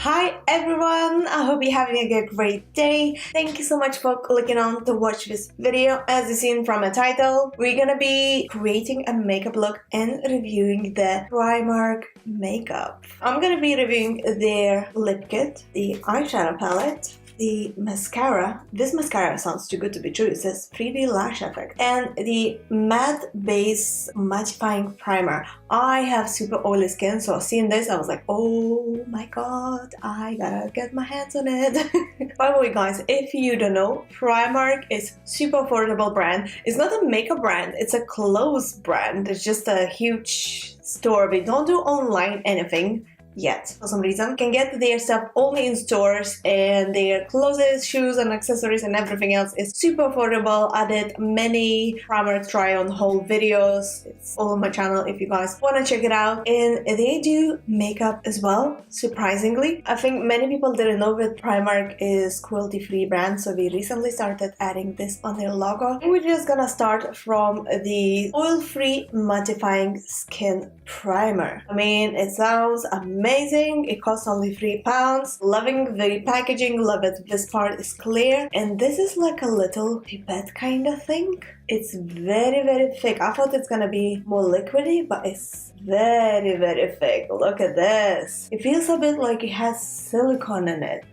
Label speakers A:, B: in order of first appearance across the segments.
A: Hi everyone, I hope you're having a great day. Thank you so much for clicking on to watch this video. As you've seen from the title, we're gonna be creating a makeup look and reviewing the Primark Makeup. I'm gonna be reviewing their lip kit, the eyeshadow palette, the mascara. This mascara sounds too good to be true. It says 3D lash effect. And the matte base mattifying primer. I have super oily skin, so seeing this I was like, oh my god, I gotta get my hands on it. By the way guys, if you don't know, Primark is super affordable brand. It's not a makeup brand, it's a clothes brand. It's just a huge store. We don't do online anything yet for some reason. You can get their stuff only in stores, and their clothes, shoes and accessories and everything else is super affordable. I did many Primark Try on haul videos. It's all on my channel if you guys want to check it out. And they do makeup as well, surprisingly. I think many people didn't know that Primark is cruelty free brand, so we recently started adding this on their logo. We're just gonna start from the oil-free mattifying skin primer. I mean, it sounds amazing. It costs only £3. Loving the packaging, love it. This part is clear, and this is like a little pipette kind of thing. It's very thick. I thought it's gonna be more liquidy, but it's very thick. Look at this. It feels a bit like it has silicone in it.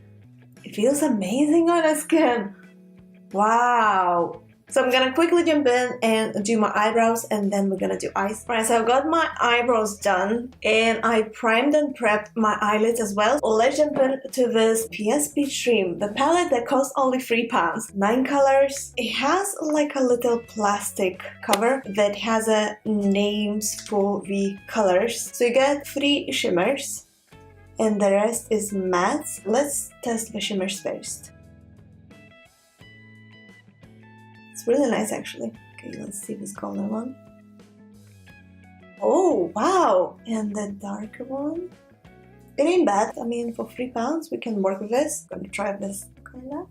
A: It feels amazing on the skin. Wow. So I'm gonna quickly jump in and do my eyebrows, and then we're gonna do eyes. Alright, so I got my eyebrows done and I primed and prepped my eyelids as well. Let's jump into this PS Peach Dream, the palette that costs only £3. 9 colors. It has like a little plastic cover that has names for the colors. So you get 3 shimmers and the rest is mattes. Let's test the shimmers first. It's really nice actually. Okay, let's see this color one. Oh wow! And the darker one. It ain't bad. I mean, for £3 we can work with this. I'm gonna try this color.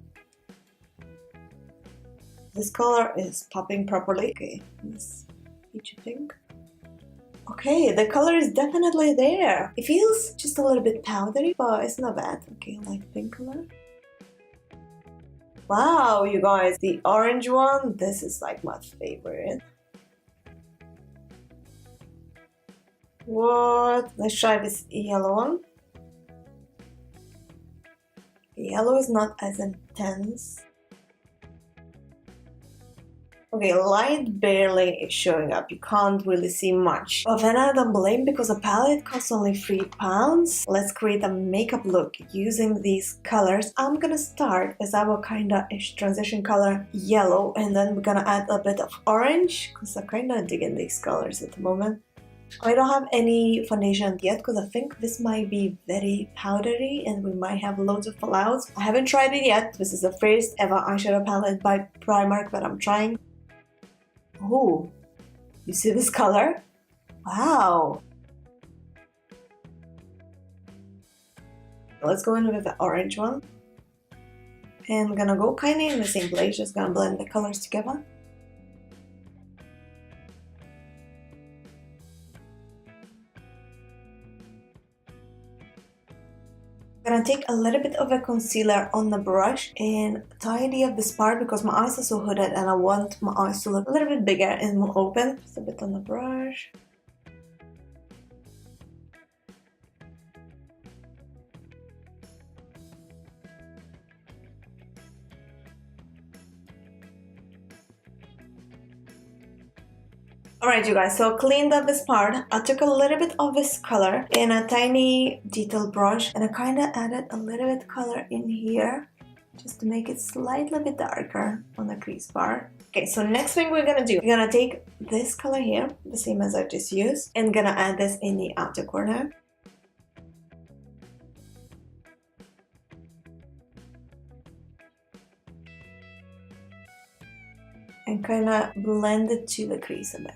A: This color is popping properly. Okay, this peachy pink. Okay, the color is definitely there. It feels just a little bit powdery, but it's not bad. Okay, light pink color. Wow, you guys, the orange one, this is like my favorite. What? Let's try this yellow one. The yellow is not as intense. Okay, light barely is showing up. You can't really see much. But then I don't blame, because the palette costs only £3. Let's create a makeup look using these colors. I'm gonna start as our kinda transition color yellow, and then we're gonna add a bit of orange because I'm kinda digging these colors at the moment. I don't have any foundation yet because I think this might be very powdery and we might have loads of fallouts. I haven't tried it yet. This is the first ever eyeshadow palette by Primark that I'm trying. Oh, you see this color? Wow! Let's go in with the orange one. And I'm gonna go kinda in the same place, just gonna blend the colors together. I'm gonna take a little bit of a concealer on the brush and tidy up this part because my eyes are so hooded and I want my eyes to look a little bit bigger and more open. Just a bit on the brush. Alright you guys, so cleaned up this part. I took a little bit of this color in a tiny detail brush and I kind of added a little bit color in here just to make it slightly bit darker on the crease part. Okay, so next thing we're gonna do, we're gonna take this color here, the same as I just used, and gonna add this in the outer corner. And kind of blend it to the crease a bit.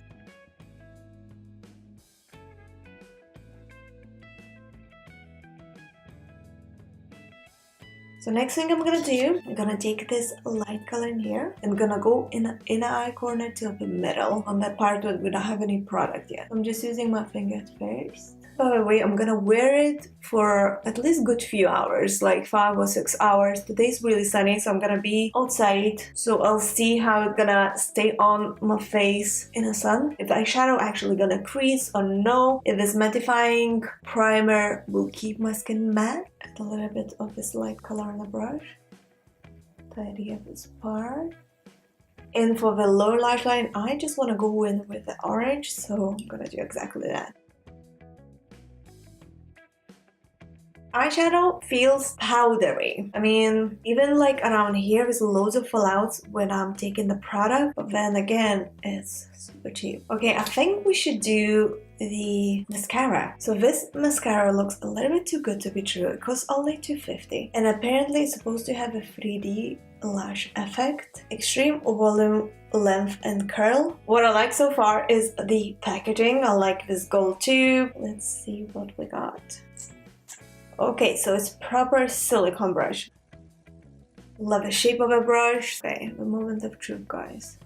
A: So next thing I'm gonna do, I'm gonna take this light color in here and gonna go in the inner eye corner to the middle on that part where we don't have any product yet. I'm just using my fingers first. By the way, I'm gonna wear it for at least good few hours, like 5 or 6 hours. Today's really sunny, so I'm gonna be outside. So I'll see how it's gonna stay on my face in the sun. If the eyeshadow actually gonna crease or no. If this mattifying primer will keep my skin matte. Add a little bit of this light color on the brush. Tidy up this part. And for the lower lash line, I just wanna go in with the orange, so I'm gonna do exactly that. Eyeshadow feels powdery. I mean, even like around here there's loads of fallouts when I'm taking the product, but then again, it's super cheap. Okay, I think we should do the mascara. So this mascara looks a little bit too good to be true. It costs only $2.50 and apparently it's supposed to have a 3D lash effect, extreme volume, length and curl. What I like so far is the packaging. I like this gold tube. Let's see what we got. Okay, so it's proper silicone brush. Love the shape of a brush. Okay, the moment of truth, guys.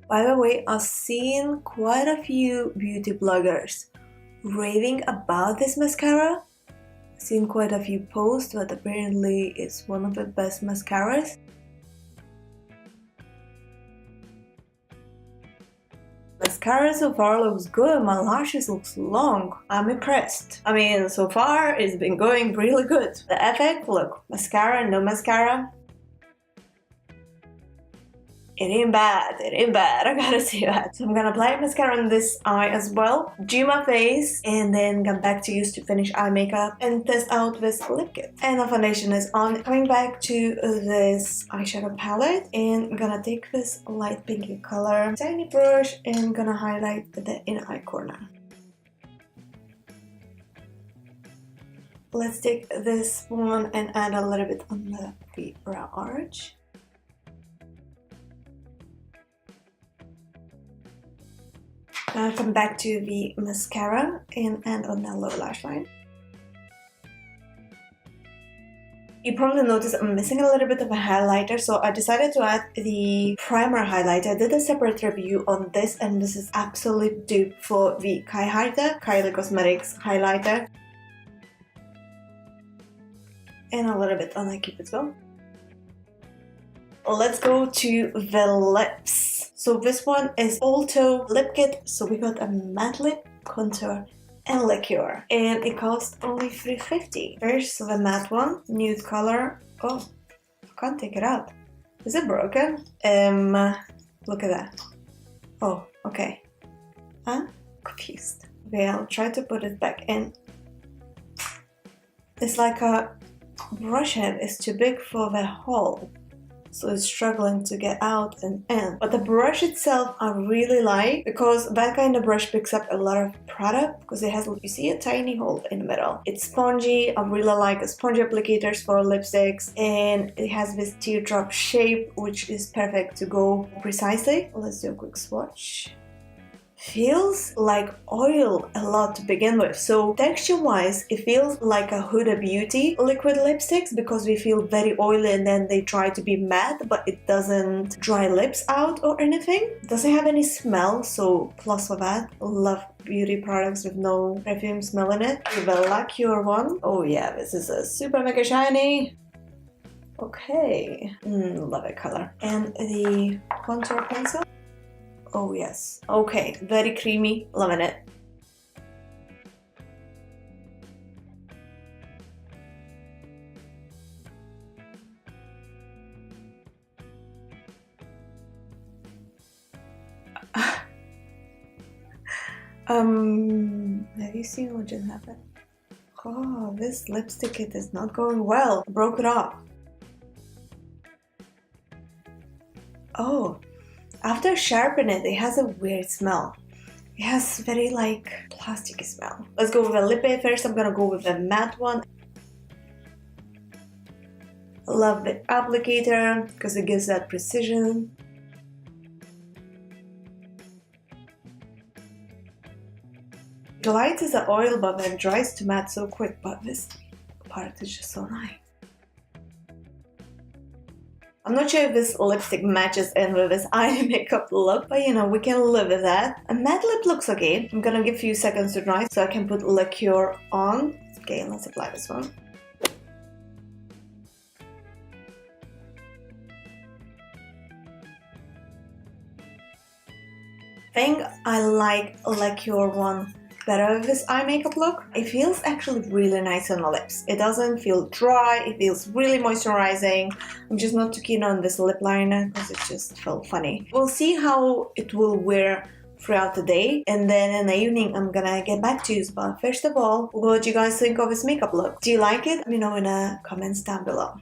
A: By the way, I've seen quite a few beauty bloggers raving about this mascara. I've seen quite a few posts, but apparently it's one of the best mascaras. Mascara so far looks good, my lashes looks long. I'm impressed. I mean, so far it's been going really good. The effect, look, mascara, no mascara. It ain't bad, I gotta say that. So I'm gonna apply mascara on this eye as well, do my face, and then come back to use to finish eye makeup and test out this lip kit. And the foundation is on. Coming back to this eyeshadow palette, and I'm gonna take this light pinky color, tiny brush, and gonna highlight the inner eye corner. Let's take this one and add a little bit on the brow arch. Now come back to the mascara and add on the lower lash line. You probably noticed I'm missing a little bit of a highlighter, so I decided to add the primer highlighter. I did a separate review on this, and this is absolute dupe for the Kylie Cosmetics highlighter. And a little bit on the cupid's bow. Let's go to the lips. So this one is Alto Lip Kit. So we got a matte lip, contour, and liqueur. And it cost only $3.50. There's the matte one, nude color. Oh, I can't take it out. Is it broken? Look at that. Oh, okay. I'm confused. Okay, I'll try to put it back in. It's like a brush head is too big for the hole. So it's struggling to get out and in. But the brush itself I really like, because that kind of brush picks up a lot of product, because it has, you see, a tiny hole in the middle. It's spongy. I really like the spongy applicators for lipsticks, and it has this teardrop shape, which is perfect to go precisely. Let's do a quick swatch. Feels like oil a lot to begin with. So texture wise, it feels like a Huda Beauty liquid lipsticks, because we feel very oily and then they try to be matte, but it doesn't dry lips out or anything. It doesn't have any smell, so plus for that. Love beauty products with no perfume smell in it. The Lacure one. Oh yeah, this is a super mega shiny. Okay, love that color. And the contour pencil. Oh yes. Okay, very creamy, loving it. Have you seen what just happened? Oh, this lipstick kit is not going well. I broke it off. Oh. After sharpening it, it has a weird smell. It has very like plasticky smell. Let's go with the lip bit first. I'm gonna go with the matte one. I love the applicator because it gives that precision. glides as an oil but then dries to matte so quick, but this part is just so nice. I'm not sure if this lipstick matches in with this eye makeup look, but you know, we can live with that. A matte lip looks okay. I'm gonna give a few seconds to dry so I can put liqueur on. Okay, let's apply this one. I think I like liqueur one better with this eye makeup look. It feels actually really nice on the lips. It doesn't feel dry, it feels really moisturizing. I'm just not too keen on this lip liner because it just felt funny. We'll see how it will wear throughout the day, and then in the evening I'm gonna get back to you. But first of all, what do you guys think of this makeup look? Do you like it? Let me know in the comments down below.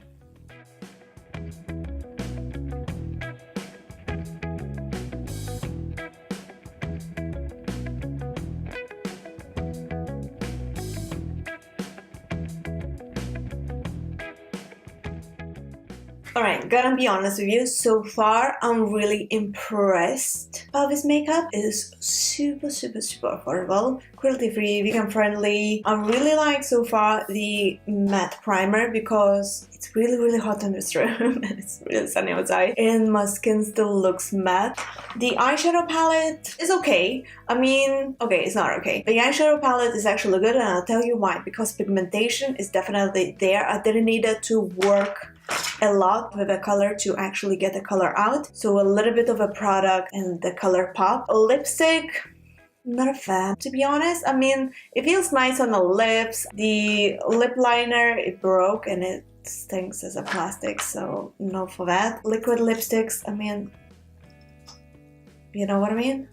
A: Alright, gonna be honest with you, so far I'm really impressed by this makeup. It is super affordable, cruelty free, vegan friendly. I really like so far the matte primer because it's really hot in this room and it's really sunny outside and my skin still looks matte. The eyeshadow palette is okay. I mean, okay, it's not okay. The eyeshadow palette is actually good and I'll tell you why. Because pigmentation is definitely there. I didn't need it to work a lot with a color to actually get the color out. So a little bit of a product and the color pop. A lipstick, not a fan, to be honest. I mean, it feels nice on the lips. The lip liner, it broke and it stinks as a plastic, so no for that. Liquid lipsticks, I mean, you know what I mean?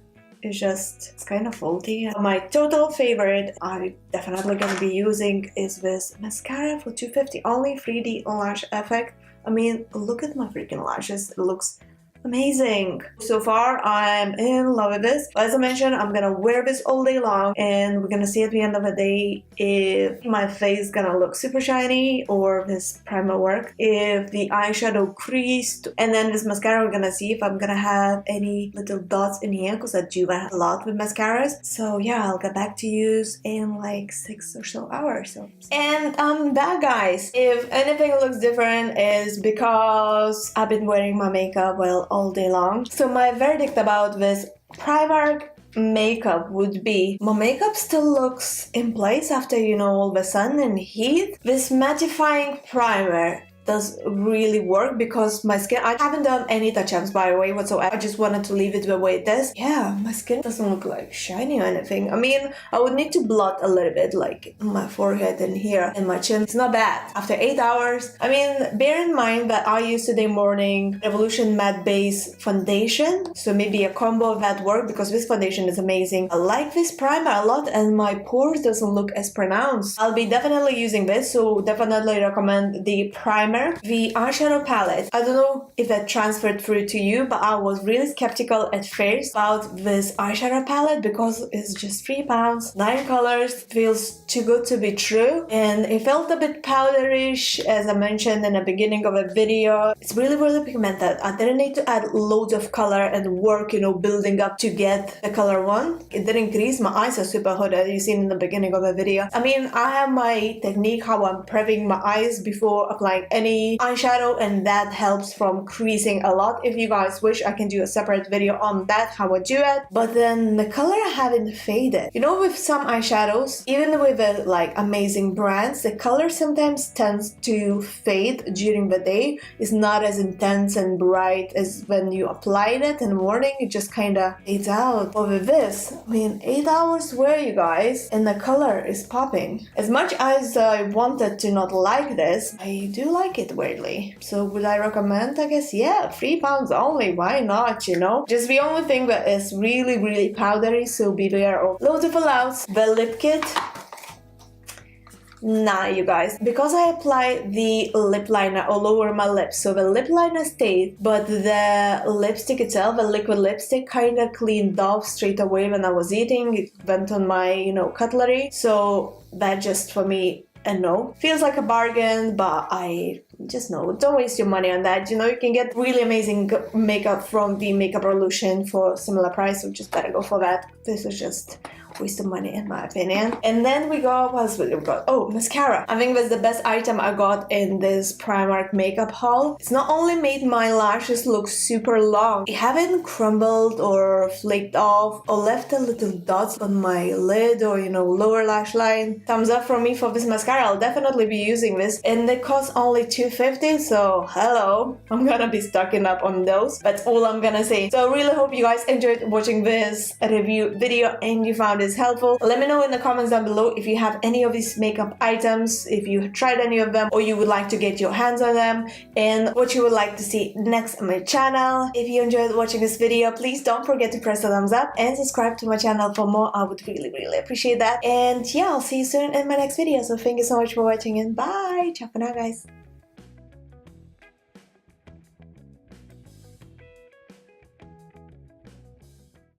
A: It's kind of faulty. My total favorite I definitely gonna be using is this mascara for $2.50 only, 3D lash effect. I mean, look at my freaking lashes, it looks amazing. So far I'm in love with this. As I mentioned, I'm gonna wear this all day long and we're gonna see at the end of the day if my face is gonna look super shiny or this primer work, if the eyeshadow creased, and then this mascara we're gonna see if I'm gonna have any little dots in here because I do a lot with mascaras. So yeah, I'll get back to you in like 6 or so hours. And I'm back, guys. If anything looks different is because I've been wearing my makeup well all day long. So my verdict about this Primark makeup would be, my makeup still looks in place after, you know, all the sun and heat. This mattifying primer does really work because my skin, I haven't done any touch-ups by the way whatsoever. I just wanted to leave it the way it is. Yeah, my skin doesn't look like shiny or anything. I mean, I would need to blot a little bit like my forehead and here and my chin. It's not bad. After 8 hours, I mean, bear in mind that I used today morning Revolution Matte Base Foundation, so maybe a combo of that work because this foundation is amazing. I like this primer a lot and my pores doesn't look as pronounced. I'll be definitely using this, so definitely recommend the primer. The eyeshadow palette, I don't know if that transferred through to you, but I was really skeptical at first about this eyeshadow palette because it's just £3, 9 colors, feels too good to be true, and it felt a bit powderish as I mentioned in the beginning of the video. It's really pigmented. I didn't need to add loads of color and work, you know, building up to get the color one. It didn't crease. My eyes are super hooded, as you seen in the beginning of the video. I mean, I have my technique how I'm prepping my eyes before applying any eyeshadow, and that helps from creasing a lot. If you guys wish, I can do a separate video on that, how I do it. But then the color haven't faded. You know, with some eyeshadows, even with like amazing brands, the color sometimes tends to fade during the day. It's not as intense and bright as when you applied it in the morning. It just kind of fades out. But with this, I mean, 8 hours wear, you guys, and the color is popping. As much as I wanted to not like this, I do like it weirdly. So would I recommend? I guess yeah, £3 only, why not, you know? Just the only thing that is really powdery, so beware of loads of fallouts. The lip kit, nah, you guys, because I applied the lip liner all over my lips, so the lip liner stayed, but the lipstick itself, the liquid lipstick, kind of cleaned off straight away when I was eating. It went on my, you know, cutlery, so that just for me a no. Feels like a bargain, but I just know, don't waste your money on that. You know, you can get really amazing makeup from the Makeup Revolution for similar price, so just better go for that. This is just waste of money in my opinion. And then we got, what else we got? Oh, mascara. I think that's the best item I got in this Primark makeup haul. It's not only made my lashes look super long, it haven't crumbled or flaked off or left a little dots on my lid or, you know, lower lash line. Thumbs up from me for this mascara. I'll definitely be using this, and they cost only $2.50, so hello, I'm gonna be stocking up on those. That's all I'm gonna say. So I really hope you guys enjoyed watching this review video and you found this helpful. Let me know in the comments down below if you have any of these makeup items, if you tried any of them, or you would like to get your hands on them, and what you would like to see next on my channel. If you enjoyed watching this video, please don't forget to press the thumbs up and subscribe to my channel for more. I would really appreciate that. And yeah, I'll see you soon in my next video. So thank you so much for watching and bye. Ciao for now, guys.